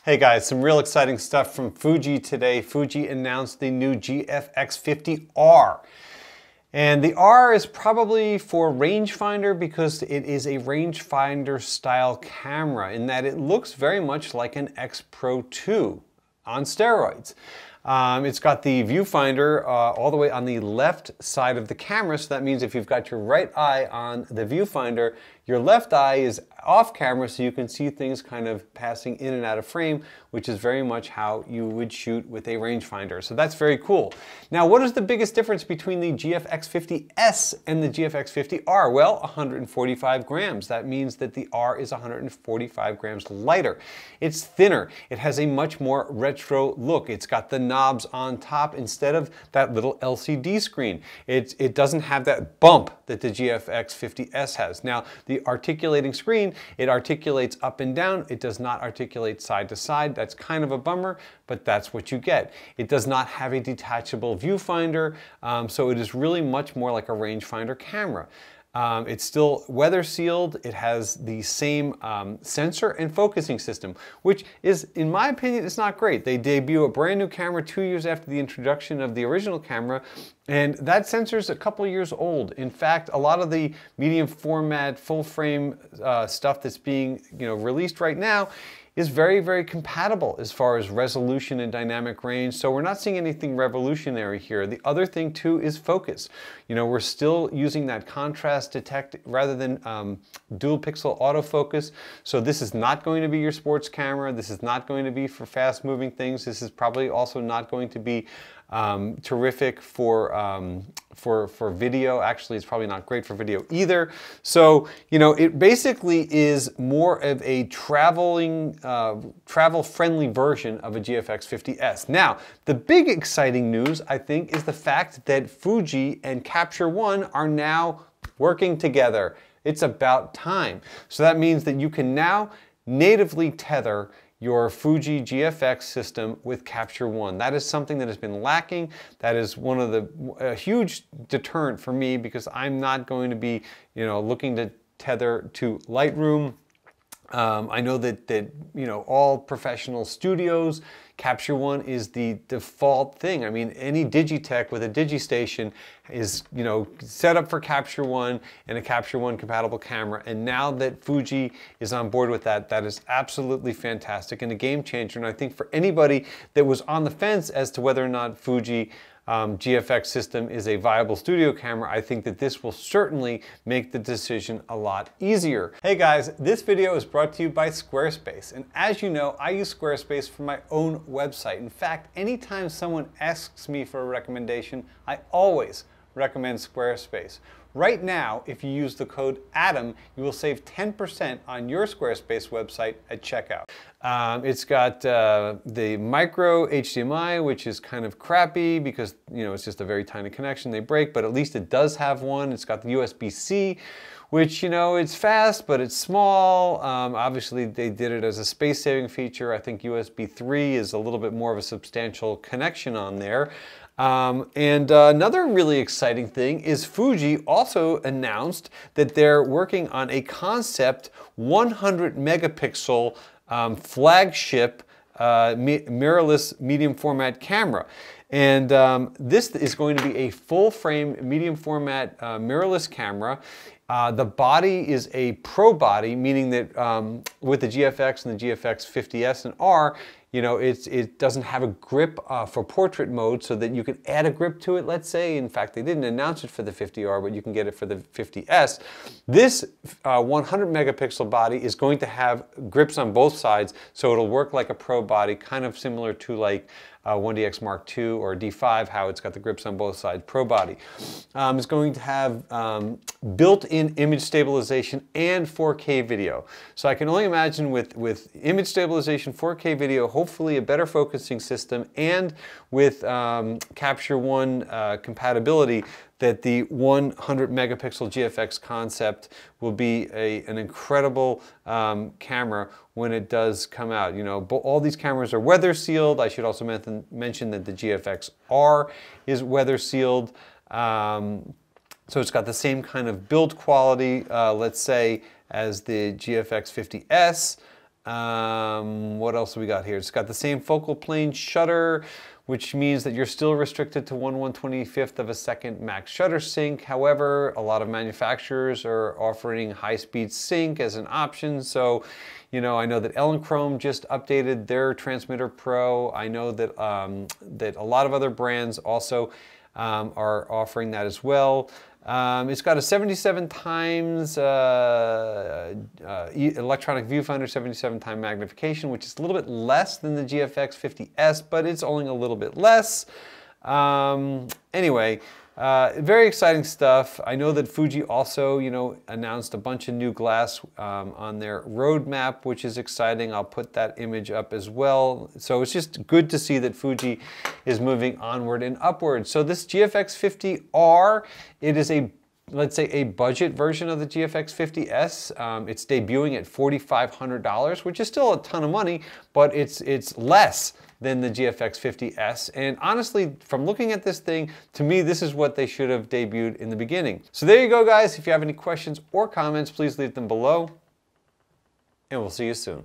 Hey guys, some real exciting stuff from Fuji today. Fuji announced the new GFX 50R. And the R is probably for rangefinder because it is a rangefinder style camera in that it looks very much like an X Pro 2 on steroids. It's got the viewfinder all the way on the left side of the camera, so that means if you've got your right eye on the viewfinder, your left eye is off camera so you can see things kind of passing in and out of frame, which is very much how you would shoot with a rangefinder. So that's very cool. Now, what is the biggest difference between the GFX 50S and the GFX 50R? Well, 145 grams. That means that the R is 145 grams lighter. It's thinner. It has a much more retro look. It's got the knobs on top instead of that little LCD screen. It doesn't have that bump that the GFX 50S has. Now, the articulating screen, it articulates up and down. It does not articulate side to side. That's kind of a bummer, but that's what you get. It does not have a detachable viewfinder, so it is really much more like a rangefinder camera. It's still weather sealed. It has the same sensor and focusing system, which is, in my opinion, it's not great. They debut a brand new camera 2 years after the introduction of the original camera, and that sensor is a couple years old. In fact, a lot of the medium format, full frame stuff that's being released right now is very, very compatible as far as resolution and dynamic range. So we're not seeing anything revolutionary here. The other thing too is focus. We're still using that contrast detect rather than dual pixel autofocus. So this is not going to be your sports camera. This is not going to be for fast moving things. This is probably also not going to be terrific for video. Actually, it's probably not great for video either. So, it basically is more of a travel-friendly version of a GFX 50S. Now, the big exciting news, I think, is the fact that Fuji and Capture One are now working together. It's about time. So that means that you can now natively tether your Fuji GFX system with Capture One. That is something that has been lacking. That is one of a huge deterrent for me because I'm not going to be, looking to tether to Lightroom. I know that all professional studios, Capture One is the default thing. I mean, any Digitech with a DigiStation is, set up for Capture One and a Capture One compatible camera. And now that Fuji is on board with that, that is absolutely fantastic and a game changer. And I think for anybody that was on the fence as to whether or not Fuji GFX system is a viable studio camera, I think that this will certainly make the decision a lot easier. Hey guys, this video is brought to you by Squarespace. And as you know, I use Squarespace for my own website. In fact, anytime someone asks me for a recommendation, I always recommend Squarespace. Right now, if you use the code ADAM, you will save 10% on your Squarespace website at checkout. It's got the micro Hdmi, which is kind of crappy because it's just a very tiny connection. They break, but at least it does have one. It's got the USB-C, which it's fast, but it's small. Obviously, they did it as a space-saving feature. I think USB 3 is a little bit more of a substantial connection on there. Another really exciting thing is Fuji also announced that they're working on a concept 100 megapixel flagship mirrorless medium format camera. And this is going to be a full frame medium format mirrorless camera. The body is a pro body, meaning that with the GFX and the GFX 50S and R, it doesn't have a grip for portrait mode so that you can add a grip to it, let's say. In fact, they didn't announce it for the 50R, but you can get it for the 50S. This 100 megapixel body is going to have grips on both sides, so it'll work like a pro body, kind of similar to like 1DX Mark II or D5, how it's got the grips on both sides, pro body. It's going to have built-in image stabilization and 4K video. So I can only imagine with image stabilization, 4K video, hopefully a better focusing system, and with Capture One compatibility, that the 100 megapixel GFX concept will be an incredible camera when it does come out. All these cameras are weather sealed. I should also mention that the GFX R is weather sealed. So it's got the same kind of build quality, let's say, as the GFX 50S. What else have we got here? It's got the same focal plane shutter, which means that you're still restricted to 1/125th of a second max shutter sync. However, a lot of manufacturers are offering high-speed sync as an option. So, you know, I know that Elechrome just updated their Transmitter Pro. I know that, that a lot of other brands also are offering that as well. It's got a 77 times electronic viewfinder, 77 time magnification, which is a little bit less than the GFX 50S, but it's only a little bit less. Anyway, very exciting stuff. I know that Fuji also, you know, announced a bunch of new glass on their roadmap, which is exciting. I'll put that image up as well. So it's just good to see that Fuji is moving onward and upward. So this GFX 50R, it is a, let's say, a budget version of the GFX 50S. It's debuting at $4,500, which is still a ton of money, but it's less than the GFX 50S. And honestly, from looking at this thing, to me, this is what they should have debuted in the beginning. So there you go, guys. If you have any questions or comments, please leave them below, and we'll see you soon.